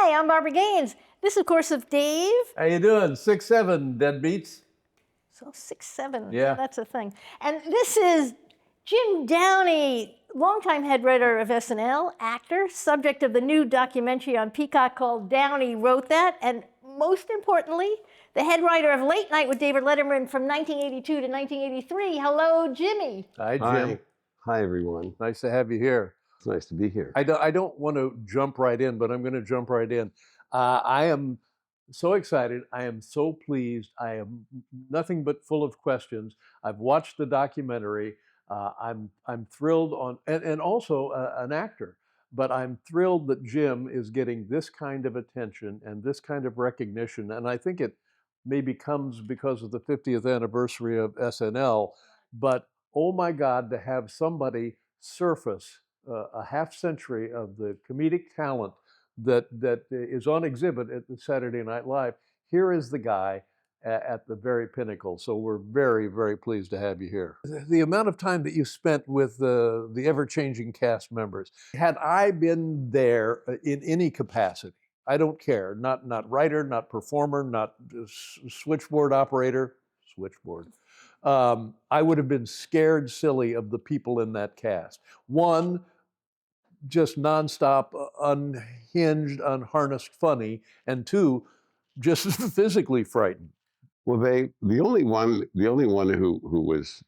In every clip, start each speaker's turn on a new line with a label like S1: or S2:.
S1: Hi, I'm Barbara Gaines. This, of course, of Dave.
S2: How you doing? 6'7", deadbeats.
S1: So 6'7",
S2: Yeah.
S1: that's a thing. And this is Jim Downey, longtime head writer of SNL, actor, subject of the new documentary on Peacock called Downey Wrote That, and most importantly, the head writer of Late Night with David Letterman from 1982 to 1983. Hello, Jimmy.
S2: Hi, Jim.
S3: Hi. Hi, everyone.
S2: Nice to have you here.
S3: It's nice to be here.
S2: I don't want to jump right in, but I'm going to jump right in. I am so excited. I am so pleased. I am nothing but full of questions. I've watched the documentary. I'm thrilled on, and also an actor, but I'm thrilled that Jim is getting this kind of attention and this kind of recognition. And I think it maybe comes because of the 50th anniversary of SNL, but oh my God, to have somebody surface a half century of the comedic talent that is on exhibit at the Saturday Night Live. Here is the guy at the very pinnacle. So we're very, very pleased to have you here. The amount of time that you spent with the ever-changing cast members, had I been there in any capacity, I don't care, not writer, not performer, not switchboard operator, I would have been scared silly of the people in that cast. One, just nonstop, unhinged, unharnessed funny, and two, just physically frightened.
S3: Well, the only one who was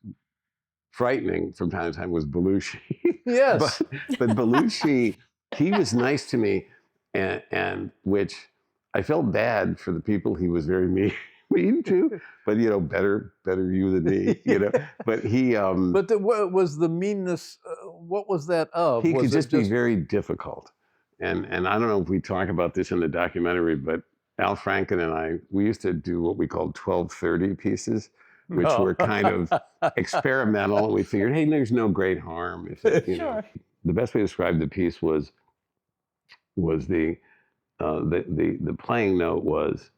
S3: frightening from time to time was Belushi.
S2: Yes.
S3: but Belushi, he was nice to me, and which I felt bad for the people he was very mean to, but better you than me, But he.
S2: But what was the meanness? What was that of?
S3: He
S2: was
S3: could just be very difficult, and I don't know if we talk about this in the documentary, but Al Franken and I, we used to do what we called 12:30 pieces, which were kind of experimental. We figured, hey, there's no great harm. If it,
S1: Sure.
S3: The best way to describe the piece was the playing note was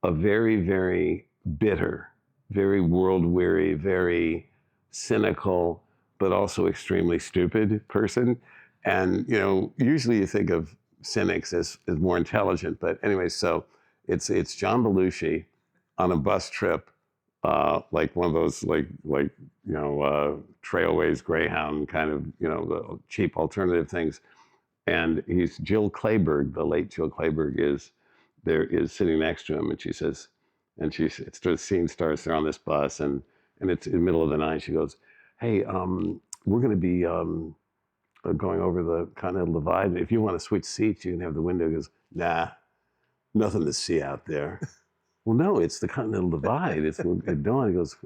S3: a very, very bitter, very world-weary, very cynical, but also extremely stupid person. And, usually you think of cynics as more intelligent. But anyway, so it's John Belushi on a bus trip, like one of those, Trailways Greyhound kind of, the cheap alternative things. And he's Jill Clayburgh, the late Jill Clayburgh is sitting next to him, and she says, the scene starts, they're on this bus, and it's in the middle of the night. She goes, hey, we're going to be going over the Continental Divide, and if you want to switch seats, you can have the window. He goes, nah, nothing to see out there. Well, no, it's the Continental Divide. It's at dawn. He goes,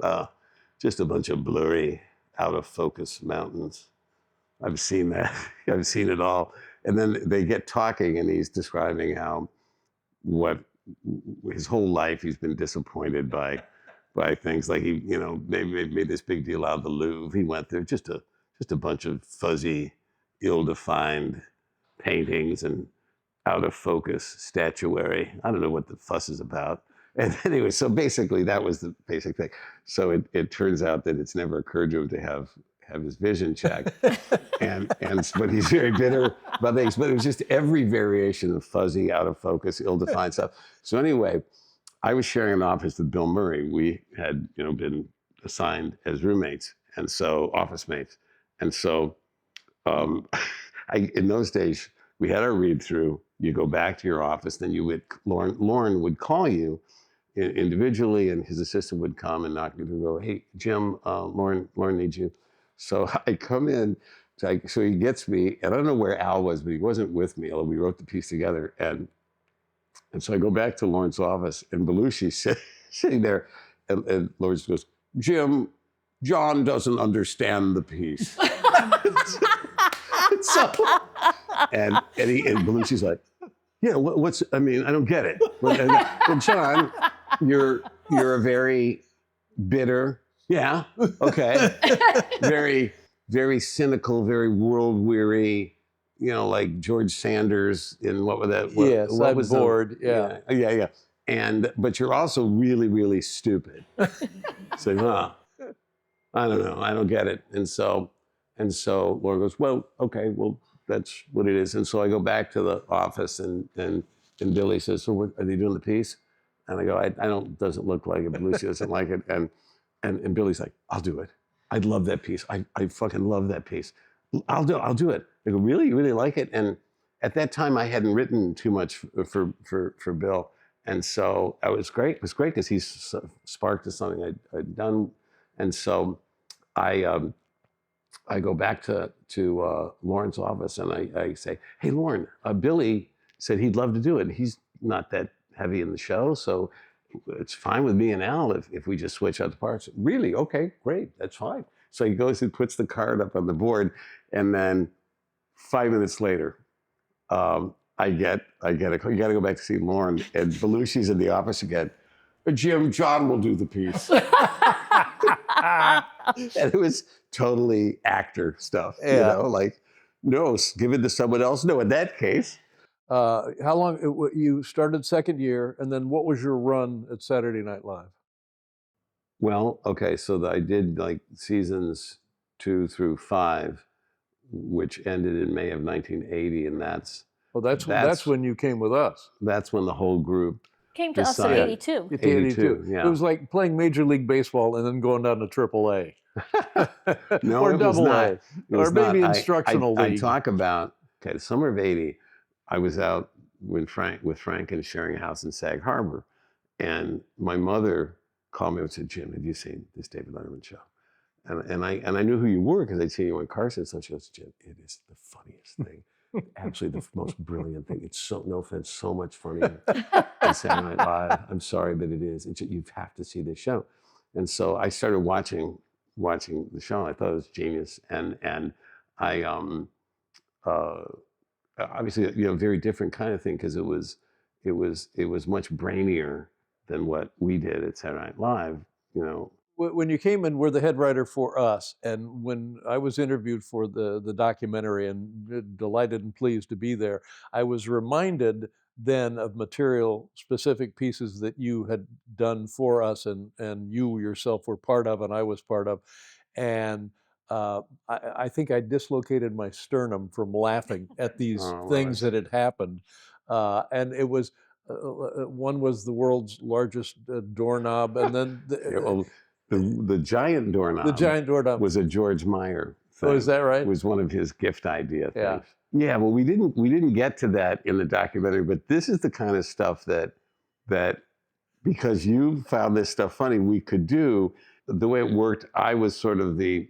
S3: just a bunch of blurry, out of focus mountains. I've seen that. I've seen it all. And then they get talking, and he's describing how his whole life he's been disappointed by things like they made this big deal out of the Louvre. He went there, just a bunch of fuzzy, ill-defined paintings and out of focus statuary. I don't know what the fuss is about. And anyway, so basically that was the basic thing. So it turns out that it's never occurred to him to have his vision checked. But he's very bitter about things. But it was just every variation of fuzzy, out of focus, ill-defined stuff. So anyway, I was sharing an office with Bill Murray. We had been assigned as roommates, and so office mates. And so in those days, we had our read-through. You go back to your office, then Lauren would call you individually, and his assistant would come and knock you and go, hey, Jim, Lauren needs you. So I come in, so he gets me, and I don't know where Al was, but he wasn't with me, although we wrote the piece together. And so I go back to Lauren's office, and Belushi's sitting there, and Lauren just goes, Jim, John doesn't understand the piece. And Belushi's like, yeah, I don't get it. Well, John, you're a very bitter, yeah, okay, very, very cynical, very world-weary, like George Sanders in what was that?
S2: Yes, what was bored. Yeah.
S3: But you're also really, really stupid. So, I don't know, I don't get it. And so Laura goes, well, okay, well, that's what it is. And so I go back to the office, and and Billy says, so what, are they doing the piece? And I go, I don't, doesn't look like it. Lucy doesn't like it. And Billy's like, I'll do it. I love that piece. I fucking love that piece. I'll do it. I go, really? You really like it? And at that time I hadn't written too much for Bill. And so it was great. It was great because he sparked to something I'd done. And so I go back to Lauren's office and I say, hey, Lauren, Billy said he'd love to do it. He's not that heavy in the show, so it's fine with me and Al if we just switch out the parts. Really? Okay, great, that's fine. So he goes and puts the card up on the board, and then 5 minutes later, I get a call. You got to go back to see Lauren, and Belushi's in the office again. Jim, John will do the piece. And it was totally actor stuff, you know, like, no, give it to someone else. No, in that case.
S2: How long, you started second year, and then what was your run at Saturday Night Live?
S3: Well, okay, so I did like seasons 2 through 5, which ended in May of 1980, and that's
S2: when you came with us.
S3: That's when the whole group
S1: Came to us in
S3: decided.
S1: 82.
S3: 82, yeah.
S2: It was like playing Major League Baseball and then going down to AAA.
S3: No,
S2: or
S3: it was
S2: Double
S3: not.
S2: A.
S3: It was
S2: Or maybe
S3: not.
S2: instructional
S3: I
S2: league.
S3: talk about, okay, the summer of 80, I was out with Frank and sharing a house in Sag Harbor. And my mother called me and said, Jim, have you seen this David Letterman show? And I knew who you were because I'd seen you on Carson. So she goes, Jim, it is the funniest thing. Absolutely the most brilliant thing. It's so, no offense, so much funnier than Saturday Night Live. I'm sorry, but it is. You have to see this show. And so I started watching the show. I thought it was genius. And I, obviously, you know, very different kind of thing because it was much brainier than what we did at Saturday Night Live, you know.
S2: When you came and were the head writer for us, and when I was interviewed for the documentary and delighted and pleased to be there, I was reminded then of material, specific pieces that you had done for us and you yourself were part of and I was part of. And I think I dislocated my sternum from laughing at these things that had happened. And it was, one was the world's largest doorknob, and then
S3: the giant doorknob.
S2: The giant doorknob
S3: was a George Meyer thing.
S2: Oh, is that right?
S3: It was one of his gift idea things.
S2: Yeah.
S3: Yeah, well, we didn't get to that in the documentary, but this is the kind of stuff that because you found this stuff funny, we could do. The way it worked, I was sort of the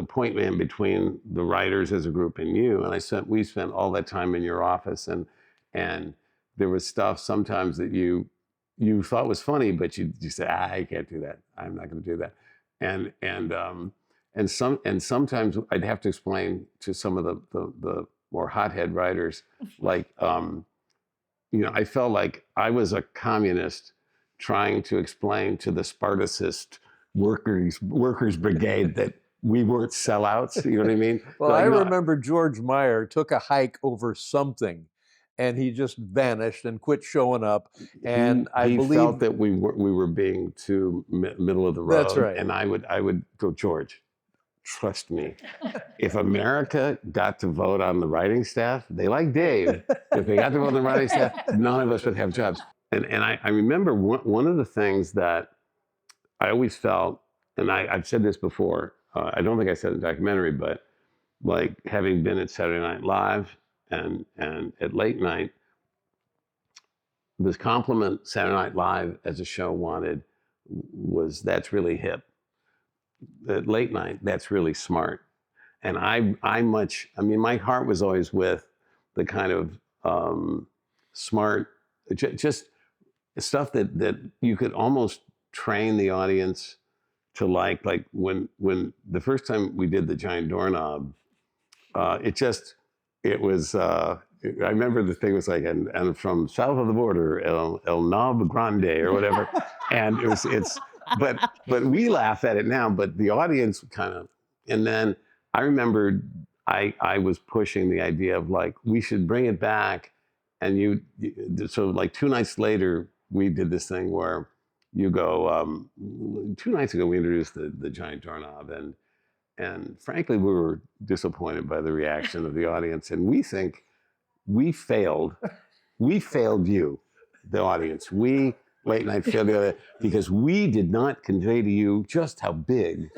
S3: point man between the writers as a group and you, and we spent all that time in your office, and there was stuff sometimes that you thought was funny, but you said, I can't do that. I'm not going to do that. And sometimes I'd have to explain to some of the more hothead writers, like, you know, I felt like I was a communist trying to explain to the Spartacist workers brigade that we weren't sellouts. You know what I mean?
S2: Well, I remember George Meyer took a hike over something, and he just vanished and quit showing up. And I believe
S3: felt that we were being too middle of the road.
S2: That's right.
S3: And I would go, George, trust me. If America got to vote on the writing staff, they like Dave. If they got to vote on the writing staff, none of us would have jobs. And I remember one of the things that I always felt, and I've said this before, I don't think I said it in the documentary, but like having been at Saturday Night Live and at late night, this compliment Saturday Night Live as a show wanted was, that's really hip. At late night, that's really smart. And I mean, my heart was always with the kind of smart, just stuff that you could almost train the audience to like when the first time we did the giant doorknob, it was, I remember the thing was like, and from south of the border, El Knob Grande or whatever. And but we laugh at it now, but the audience kind of, and then I remembered I was pushing the idea of like, we should bring it back. And so like 2 nights later, we did this thing where you go, 2 nights ago, we introduced the giant doorknob, and frankly, we were disappointed by the reaction of the audience, and we think we failed we failed you, the audience. We, late night, failed you because we did not convey to you just how big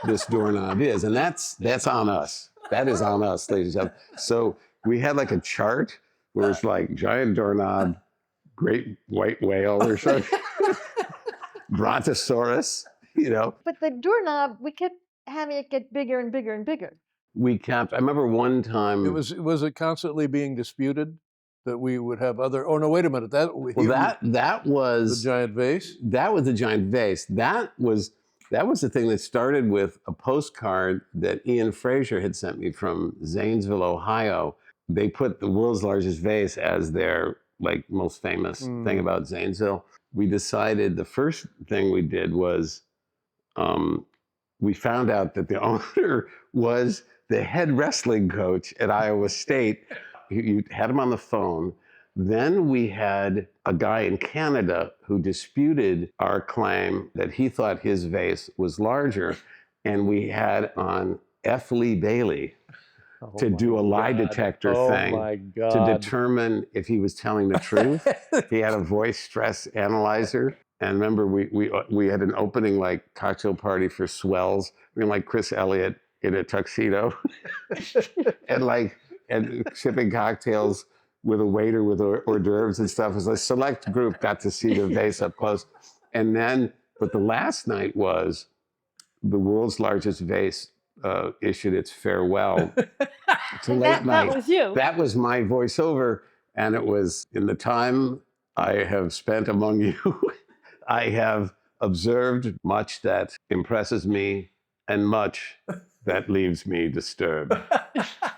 S3: this doorknob is. And that's on us. That is on us, ladies and gentlemen. So we had like a chart where it's like giant doorknob, great white whale or something, brontosaurus, you know.
S1: But the doorknob, we kept having it get bigger and bigger and bigger.
S3: I remember one time.
S2: Was it constantly being disputed that we would have other? Oh no, wait a minute. That was
S3: The
S2: giant vase.
S3: That was the giant vase. That was the thing that started with a postcard that Ian Fraser had sent me from Zanesville, Ohio. They put the world's largest vase as their like most famous thing about Zanesville. We decided the first thing we did was we found out that the owner was the head wrestling coach at Iowa State. You had him on the phone. Then we had a guy in Canada who disputed our claim that he thought his vase was larger. And we had on F. Lee Bailey to do a lie detector thing to determine if he was telling the truth. He had a voice stress analyzer. And remember, we had an opening like cocktail party for swells. We had like Chris Elliott in a tuxedo and sipping cocktails with a waiter with hors d'oeuvres and stuff. As a select group got to see the vase up close. And then, but the last night was the world's largest vase issued its farewell to late night.
S1: That was you.
S3: That was my voiceover. And it was in the time I have spent among you, I have observed much that impresses me and much that leaves me disturbed.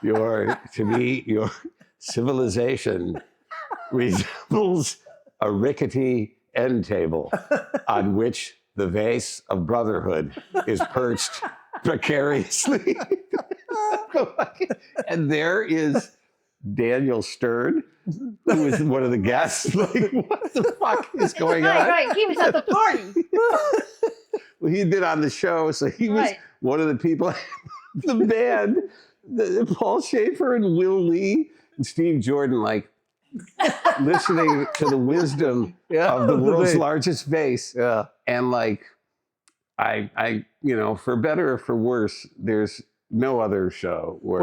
S3: To me, your civilization resembles a rickety end table on which the vase of brotherhood is perched precariously. And there is Daniel Stern, who is one of the guests. Like, what the fuck is going on?
S1: Right, he was at the party.
S3: Well, he'd been on the show, so he was one of the people, the band, Paul Schaefer and Will Lee and Steve Jordan, like listening to the wisdom of the world's largest vase.
S2: Yeah.
S3: And like, I, for better or for worse, there's no other show where.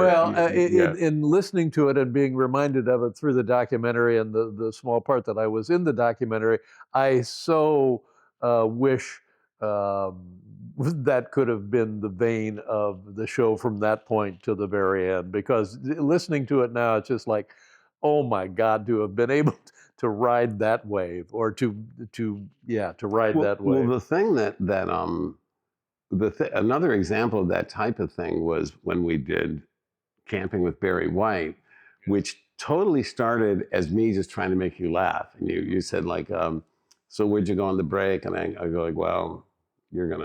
S2: In listening to it and being reminded of it through the documentary and the small part that I was in the documentary, I so wish that could have been the vein of the show from that point to the very end. Because listening to it now, it's just like, oh my God, to have been able to ride that wave, or to ride that wave.
S3: Well, the thing another example of that type of thing was when we did Camping with Barry White, which totally started as me just trying to make you laugh. And you said like, so where'd you go on the break? And I go like, well, you're not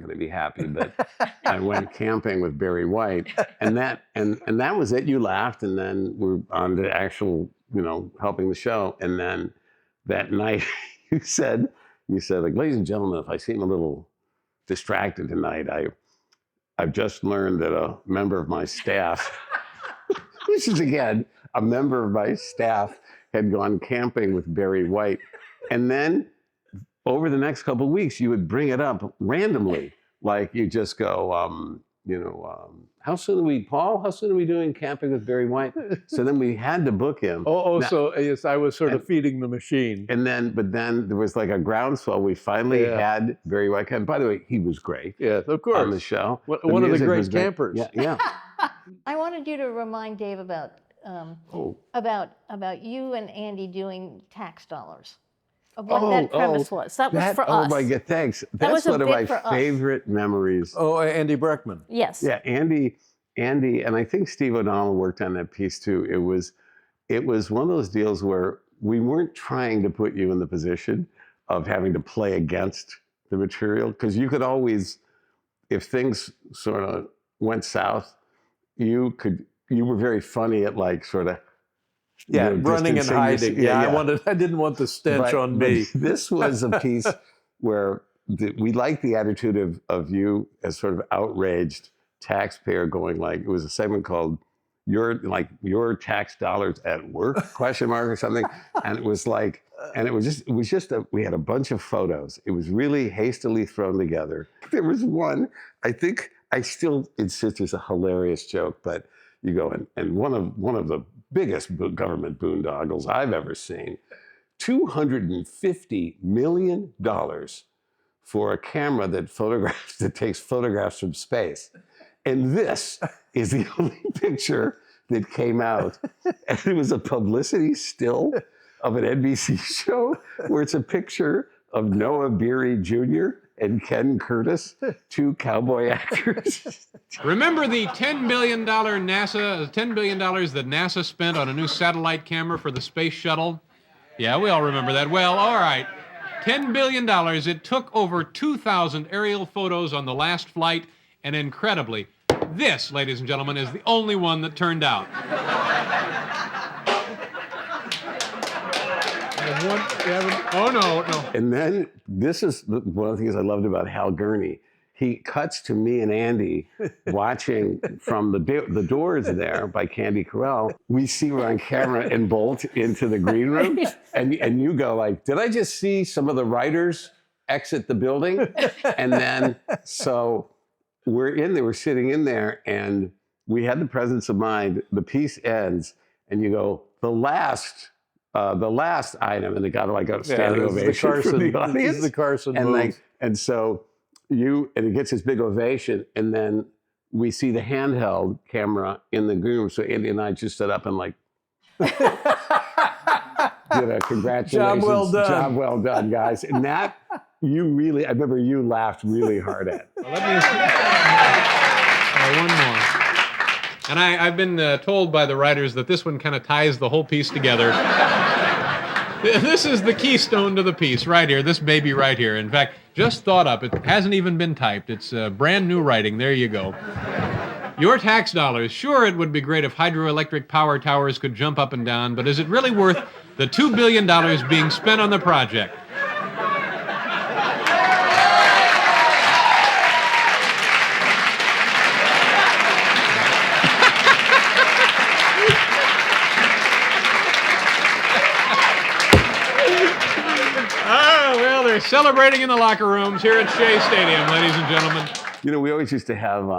S3: gonna be happy, but I went camping with Barry White, and that was it. You laughed, and then we're on to actual, helping the show. And then that night, you said like, ladies and gentlemen, if I seem a little distracted tonight, I've just learned that a member of my staff, which is again a member of my staff, had gone camping with Barry White, and then over the next couple of weeks, you would bring it up randomly. Like you just go, how soon are we doing Camping with Barry White? So then we had to book him.
S2: So yes, I was sort of feeding the machine.
S3: But then there was like a groundswell. We finally had Barry White come. By the way, he was great.
S2: Yes, of course.
S3: On the show.
S2: One of the great campers.
S3: Yeah.
S1: I wanted you to remind Dave about you and Andy doing tax dollars. Of what that premise was. That was for us.
S3: Oh my God, thanks. That's one of my favorite memories.
S2: Oh, Andy Breckman.
S1: Yes.
S3: Yeah, Andy, and I think Steve O'Donnell worked on that piece too. It was one of those deals where we weren't trying to put you in the position of having to play against the material, because you could always, if things sort of went south, you were very funny at like sort of
S2: running and hiding. I didn't want the stench on me.
S3: This was a piece where we liked the attitude of you as sort of outraged taxpayer going like, it was a segment called your tax dollars at work, question mark or something. And it was like, and it was just we had a bunch of photos. It was really hastily thrown together. There was one, I think I still insist it's a hilarious joke, but you go and one of the biggest government boondoggles I've ever seen, $250 million for a camera that takes photographs from space. And this is the only picture that came out. And it was a publicity still of an NBC show where it's a picture of Noah Beery Jr. and Ken Curtis, two cowboy actors.
S4: Remember the $10 billion that NASA spent on a new satellite camera for the space shuttle? Yeah, we all remember that. Well, all right. $10 billion. It took over 2,000 aerial photos on the last flight, and incredibly, this, ladies and gentlemen, is the only one that turned out. Oh, no.
S3: And then this is one of the things I loved about Hal Gurney. He cuts to me and Andy watching from the doors there by Candy Corral. We see we're on camera and bolt into the green room. And you go like, did I just see some of the writers exit the building? And then, so we're in there, we're sitting in there, and we had the presence of mind. The piece ends, and you go, the last item, and they got like a standing ovation from the audience.
S2: This is the Carson
S3: and
S2: move.
S3: and so and it gets this big ovation, and then we see the handheld camera in the green room. So Andy and I just stood up and like, did a congratulations, job well done, guys. And that I remember you laughed really hard at.
S4: Well, let me one more. And I've been told by the writers that this one kind of ties the whole piece together. This is the keystone to the piece right here, this baby right here. In fact, just thought up. It hasn't even been typed. It's brand new writing. There you go. Your tax dollars. Sure, it would be great if hydroelectric power towers could jump up and down, but is it really worth the $2 billion being spent on the project? They're celebrating in the locker rooms here at Shea Stadium, ladies and gentlemen.
S3: You know, we always used to have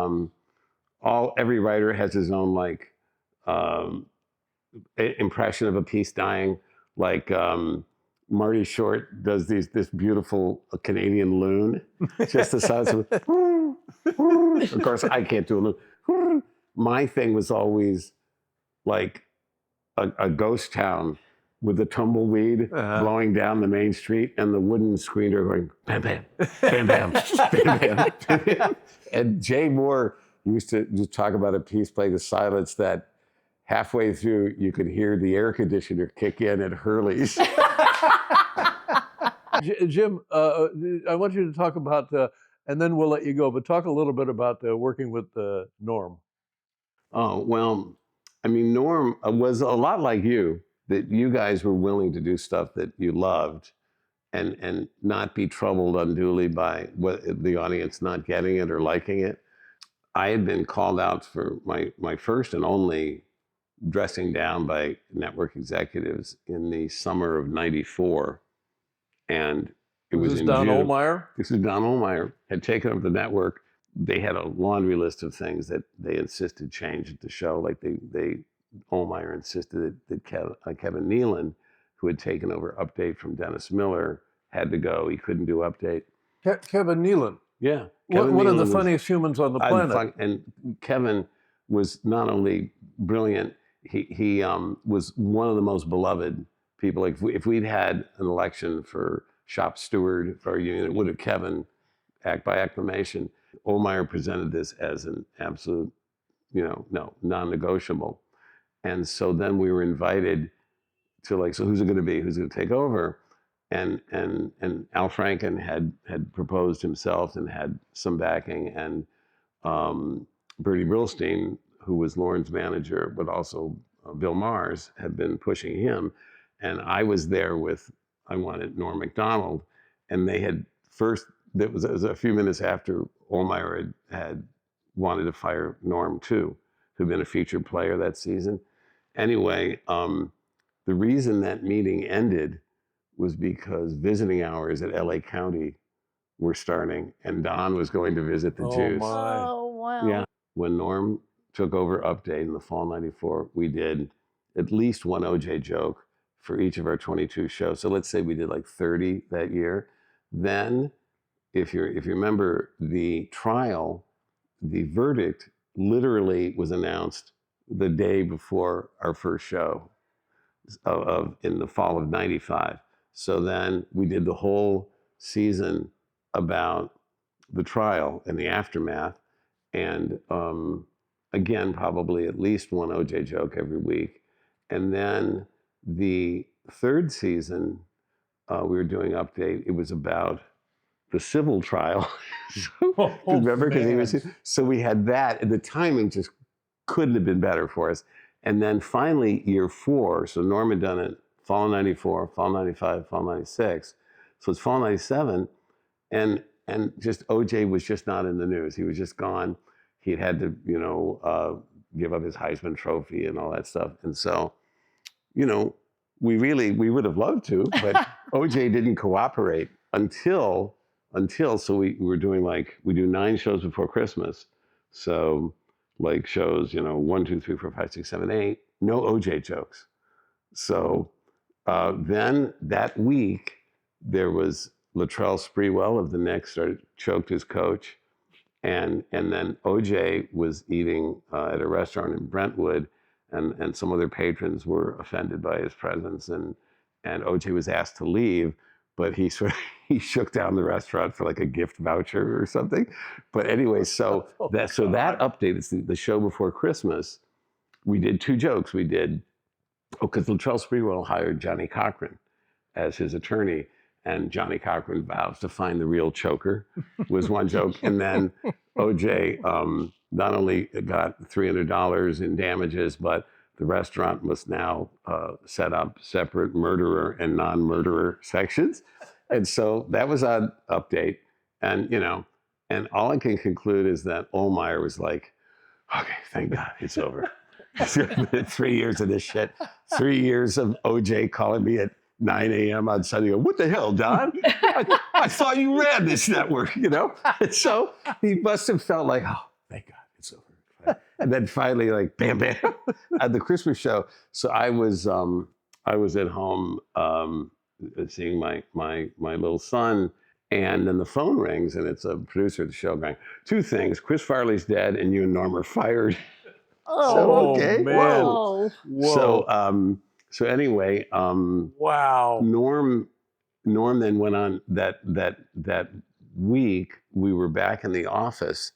S3: every writer has his own impression of a piece dying. Like Marty Short does this beautiful Canadian loon, just the size of. Of course, I can't do a loon. My thing was always like a ghost town with the tumbleweed blowing down the main street and the wooden screener going bam, bam, bam, bam, bam, bam, bam, bam. And Jay Moore used to just talk about a piece playing the silence that halfway through you could hear the air conditioner kick in at Hurley's.
S2: Jim, I want you to talk about, and then we'll let you go, but talk a little bit about working with Norm.
S3: Oh, well, I mean, Norm was a lot like you, that you guys were willing to do stuff that you loved and not be troubled unduly by the audience not getting it or liking it. I had been called out for my first and only dressing down by network executives in the summer of '94. And it was in
S2: Don
S3: June.
S2: Ohlmeyer?
S3: This is Don Ohlmeyer, had taken over the network. They had a laundry list of things that they insisted change at the show. Like Ohlmeyer insisted that Kevin Nealon, who had taken over Update from Dennis Miller, had to go. He couldn't do Update.
S2: Kevin Nealon.
S3: Yeah.
S2: One of the funniest humans on the planet.
S3: And Kevin was not only brilliant, he was one of the most beloved people. Like if we'd had an election for shop steward for our union, it would have Kevin act by acclamation. Ohlmeyer presented this as an absolute, non-negotiable. And so then we were invited to so who's it going to be? Who's going to take over? And Al Franken had proposed himself and had some backing, and Bertie Brillstein, who was Lauren's manager, but also Bill Mars, had been pushing him. And I was there I wanted Norm Macdonald, and they had first, it was a few minutes after Ohlmeyer had wanted to fire Norm too. who'd been a featured player that season. Anyway, the reason that meeting ended was because visiting hours at LA County were starting, and Don was going to visit the
S2: Oh,
S3: Jews.
S2: my.
S1: Oh, wow.
S3: Yeah. When Norm took over Update in the fall '94, we did at least one OJ joke for each of our 22 shows. So let's say we did like 30 that year. Then, if you remember the trial, the verdict literally was announced the day before our first show in the fall of '95. So then we did the whole season about the trial and the aftermath, and again, probably at least one OJ joke every week. And then the third season, we were doing Update. It was about the civil trial.
S2: Oh,
S3: Remember?
S2: man.
S3: So we had that, and the timing just couldn't have been better for us. And then finally, year 4, so Norm had done it fall of '94, fall '95, fall '96. So it's fall '97, and just OJ was just not in the news. He was just gone. He'd had to, give up his Heisman Trophy and all that stuff. And so, we would have loved to, but OJ didn't cooperate until, so we were doing we do 9 shows before Christmas. So like shows, 1, 2, 3, 4, 5, 6, 7, 8, no OJ jokes. So then that week, there was Latrell Sprewell of the Knicks choked his coach. And then OJ was eating at a restaurant in Brentwood, and some other patrons were offended by his presence, and OJ was asked to leave, but he shook down the restaurant for like a gift voucher or something. But anyway, so that Update is the show before Christmas. We did 2 jokes. We did because Latrell Sprewell hired Johnny Cochran as his attorney. And Johnny Cochran vows to find the real choker was one joke. And then OJ not only got $300 in damages, but the restaurant must now set up separate murderer and non-murderer sections. And so that was on Update. And, and all I can conclude is that Ohlmeyer was like, okay, thank God it's over. It's been 3 years of this shit. 3 years of OJ calling me at 9 a.m. on Sunday. What the hell, Don? I thought you ran this network, And so he must have felt like, oh, thank God, it's over. And then finally, like, bam, bam, at the Christmas show. So I was at home seeing my little son, and then the phone rings, and it's a producer of the show going, 2 things: Chris Farley's dead, and you and Norm are fired.
S1: Oh,
S3: So, okay,
S2: man.
S3: whoa.
S2: Whoa.
S3: So anyway,
S2: Wow.
S3: Norm then went on that week. We were back in the office,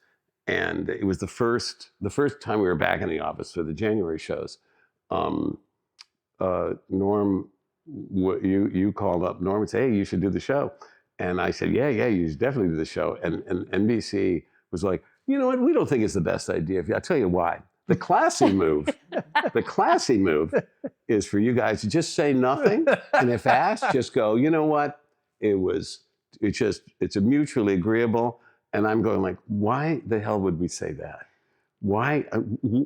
S3: and it was the first time we were back in the office for the January shows. Norm, you called up Norm and said, "Hey, you should do the show," and I said, "Yeah, you should definitely do the show." And NBC was like, "You know what? We don't think it's the best idea. I'll tell you why. The classy move is for you guys to just say nothing, and if asked, just go, you know what? It's a mutually agreeable." And I'm going like, why the hell would we say that? Why?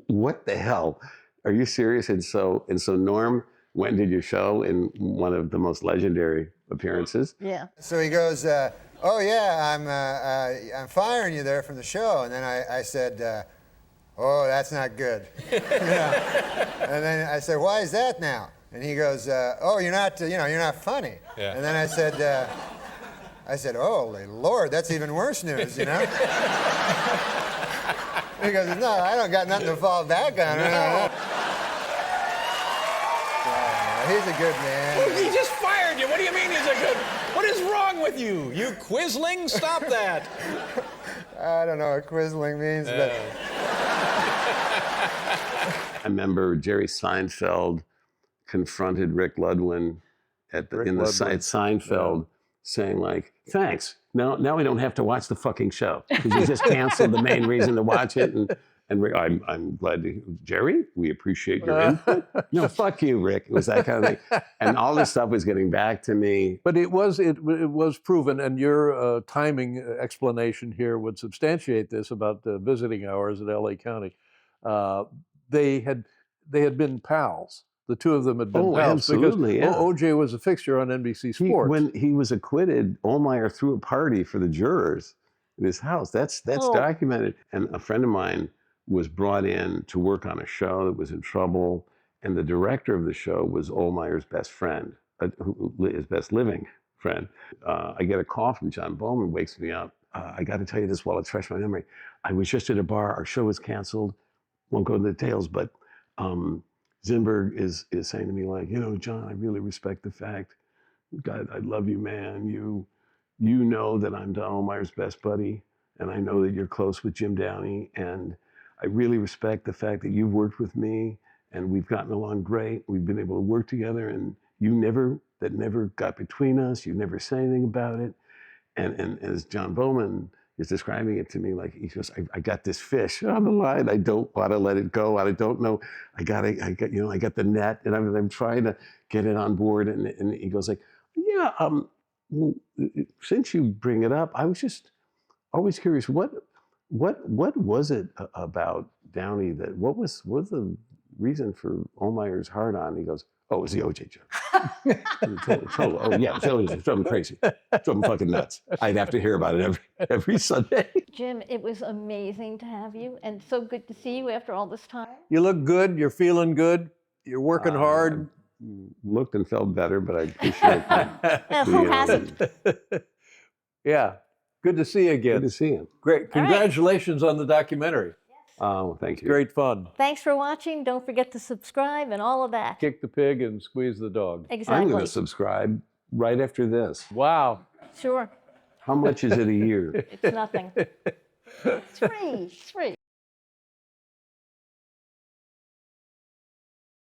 S3: What the hell? Are you serious? And so Norm went and did your show in one of the most legendary appearances.
S1: yeah.
S5: So he goes, "Oh yeah, I'm firing you there from the show." And then I said, "Oh, that's not good." And then I said, "Why is that now?" And he goes, "Oh, you're not funny."
S4: Yeah.
S5: And then I said, "Holy Lord, that's even worse news, He goes, "No, I don't got nothing to fall back on." No. He's a good man.
S6: He just fired you. What do you mean he's a good? What is wrong with you? You quisling? Stop that.
S5: I don't know what quisling means, but
S3: I remember Jerry Seinfeld confronted Rick Ludwin at Seinfeld, saying like, "Thanks. Now we don't have to watch the fucking show because you just canceled the main reason to watch it." And Rick, I'm glad to, Jerry, we appreciate your input. No, fuck you, Rick. It was that kind of thing. And all this stuff was getting back to me.
S2: But it was proven, and your timing explanation here would substantiate this about visiting hours at LA County. they had been pals. The two of them had been
S3: Oh,
S2: pals
S3: absolutely,
S2: because
S3: yeah.
S2: OJ was a fixture on NBC Sports.
S3: When he was acquitted, Ohlmeyer threw a party for the jurors in his house. That's
S1: Oh.
S3: documented. And a friend of mine was brought in to work on a show that was in trouble, and the director of the show was Ohlmeyer's best friend, his best living friend. I get a call from John Bowman, wakes me up. I got to tell you this while it's fresh in my memory. I was just at a bar. Our show was canceled. Won't go into the details, but Zinberg is saying to me, like, you know, John, I really respect the fact, God, I love you, man. You know that I'm Don Ohlmeyer's best buddy, and I know that you're close with Jim Downey, and I really respect the fact that you've worked with me, and we've gotten along great. We've been able to work together, and that never got between us. You never said anything about it. And as John Bowman is describing it to me, like, he goes, I got this fish on the line. I don't want to let it go. I don't know. I got the net, and I'm trying to get it on board. And he goes like, yeah, well, since you bring it up, I was just always curious. What was it about Downey what was the reason for Ohlmeyer's hard on? He goes, oh, it was the OJ joke. Oh yeah, it was drove him crazy, drove him fucking nuts. I'd have to hear about it every Sunday.
S1: Jim, it was amazing to have you, and so good to see you after all this time.
S2: You look good. You're feeling good. You're working hard.
S3: Looked and felt better, but I appreciate that.
S1: Who hasn't?
S2: Yeah, good to see you again.
S3: Good to see you.
S2: Great.
S1: All right.
S2: Congratulations on the documentary.
S3: Oh, thank you.
S2: Great fun.
S1: Thanks for watching. Don't forget to subscribe and all of that.
S2: Kick the pig and squeeze the dog.
S1: Exactly.
S3: I'm going to subscribe right after this.
S2: Wow.
S1: Sure.
S3: How much is it a year?
S1: It's nothing. It's free. It's free.